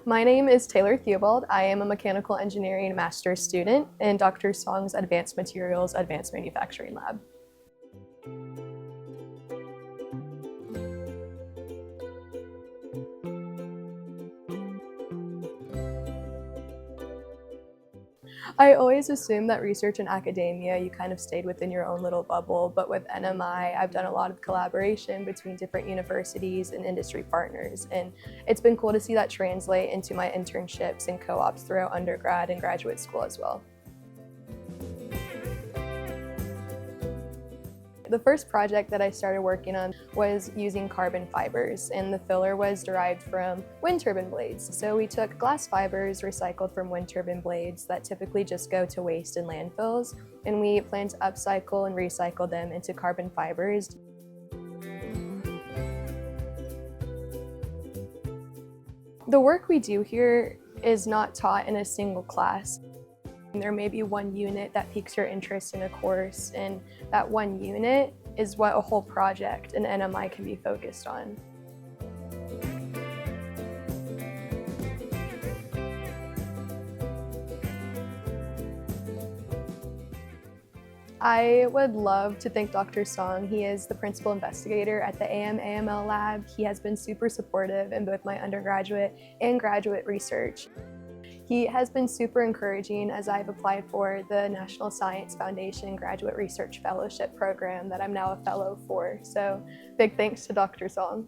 My name is Taylor Theobald. I am a mechanical engineering master's student in Dr. Song's Advanced Materials Advanced Manufacturing Lab. I always assumed that research and academia, you kind of stayed within your own little bubble, but with NMI, I've done a lot of collaboration between different universities and industry partners, and it's been cool to see that translate into my internships and co-ops throughout undergrad and graduate school as well. The first project that I started working on was using carbon fibers, and the filler was derived from wind turbine blades. So we took glass fibers recycled from wind turbine blades that typically just go to waste in landfills, and we plan to upcycle and recycle them into carbon fibers. The work we do here is not taught in a single class. There may be one unit that piques your interest in a course, and that one unit is what a whole project in NMI can be focused on. I would love to thank Dr. Song. He is the principal investigator at the AMAML lab. He has been super supportive in both my undergraduate and graduate research. He has been super encouraging as I've applied for the National Science Foundation Graduate Research Fellowship program that I'm now a fellow for. So big thanks to Dr. Song.